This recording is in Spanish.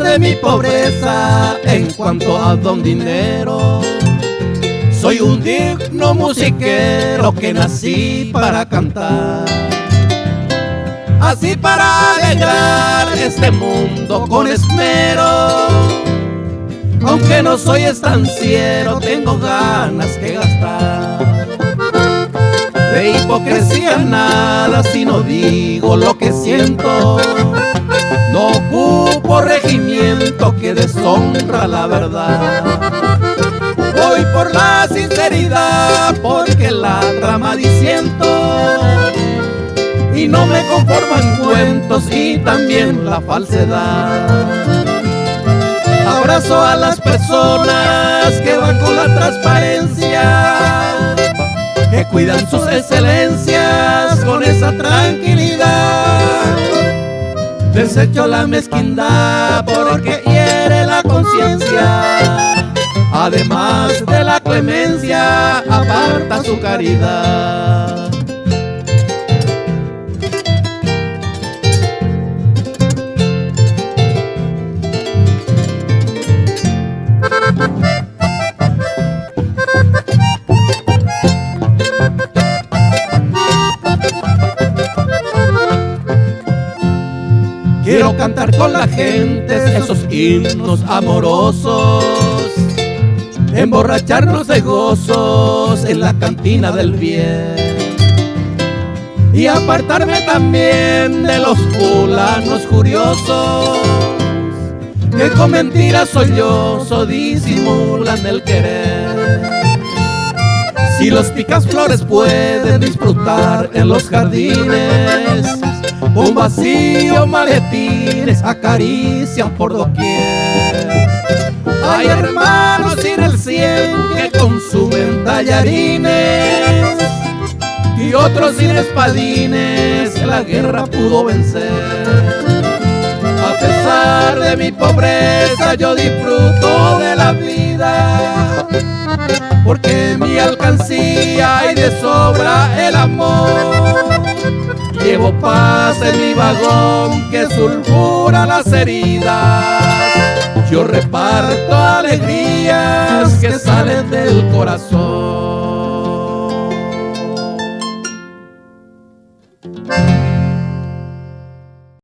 de mi pobreza en cuanto a don dinero, soy un digno musiquero que nací para cantar, así para alegrar este mundo con esmero. Aunque no soy estanciero, tengo ganas que gastar. De hipocresía nada si no digo lo que siento. No ocupo regimiento que deshonra la verdad. Voy por la sinceridad porque la trama disiento. Y no me conforman cuentos y también la falsedad. Abrazo a las personas que van con la transparencia, que cuidan sus excelencias con esa tranquilidad. Desecho la mezquindad porque hiere la conciencia. Además de la clemencia, aparta su caridad. Quiero cantar con la gente esos himnos amorosos, emborracharnos de gozos en la cantina del bien, y apartarme también de los fulanos curiosos que con mentiras sollozo disimulan el querer. Si los picaflores pueden disfrutar en los jardines, con vacío maletines acarician por doquier. Hay hermanos sin el cien que consumen tallarines y otros sin espadines que la guerra pudo vencer. A pesar de mi pobreza yo disfruto de la vida, porque en mi alcancía hay de sobra el amor. Llevo paz en mi vagón que sulfura las heridas. Yo reparto alegrías que salen del corazón.